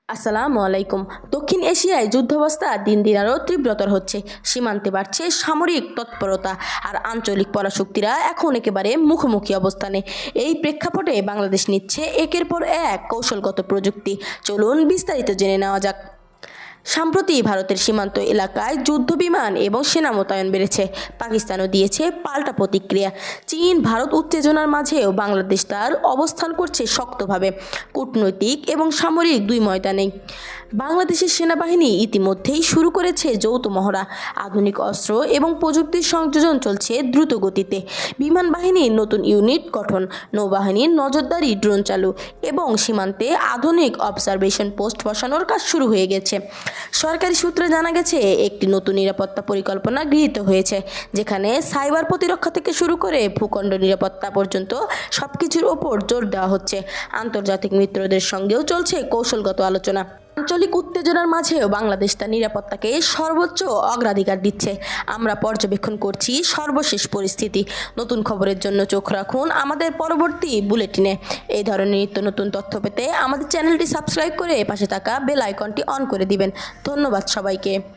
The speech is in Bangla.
আসসালামু আলাইকুম। দক্ষিণ এশিয়ায় যুদ্ধাবস্থা দিন দিন আরও তীব্রতর হচ্ছে। সীমান্তে বাড়ছে সামরিক তৎপরতা, আর আঞ্চলিক পরাশক্তিরা এখন একেবারে মুখোমুখি অবস্থানে। এই প্রেক্ষাপটে বাংলাদেশ নিচ্ছে একের পর এক কৌশলগত প্রযুক্তি। চলুন বিস্তারিত জেনে নেওয়া যাক। সম্প্রতি ভারতের সীমান্ত এলাকায় যুদ্ধবিমান এবং সেনা মোতায়েন বেড়েছে। পাকিস্তানও দিয়েছে পাল্টা প্রতিক্রিয়া। চীন ভারত উত্তেজনার মাঝেও বাংলাদেশ তার অবস্থান করছে শক্তভাবে, কূটনৈতিক এবং সামরিক দুই ময়দানেই। বাংলাদেশের সেনাবাহিনী ইতিমধ্যেই শুরু করেছে যৌথ মহড়া। আধুনিক অস্ত্র এবং প্রযুক্তির সংযোজন চলছে দ্রুত গতিতে। বিমান বাহিনীর নতুন ইউনিট গঠন, নৌবাহিনীর নজরদারি ড্রোন চালু এবং সীমান্তে আধুনিক অবজারভেশন পোস্ট বসানোর কাজ শুরু হয়ে গেছে। সরকারি সূত্রে জানা গেছে একটি নতুন নিরাপত্তা পরিকল্পনা গৃহীত হয়েছে, যেখানে সাইবার প্রতিরক্ষা থেকে শুরু করে ভূখণ্ড নিরাপত্তা পর্যন্ত সবকিছুর ওপর জোর দেওয়া হচ্ছে। আন্তর্জাতিক মিত্রদের সঙ্গেও চলছে কৌশলগত আলোচনা। আঞ্চলিক উত্তেজনার মাঝেও বাংলাদেশ তার নিরাপত্তাকে সর্বোচ্চ অগ্রাধিকার দিচ্ছে। আমরা পর্যবেক্ষণ করছি সর্বশেষ পরিস্থিতি। নতুন খবরের জন্য চোখ রাখুন আমাদের পরবর্তী বুলেটিনে। এই ধরনের নিত্য নতুন তথ্য পেতে আমাদের চ্যানেলটি সাবস্ক্রাইব করে পাশে থাকা বেল আইকনটি অন করে দিবেন। ধন্যবাদ সবাইকে।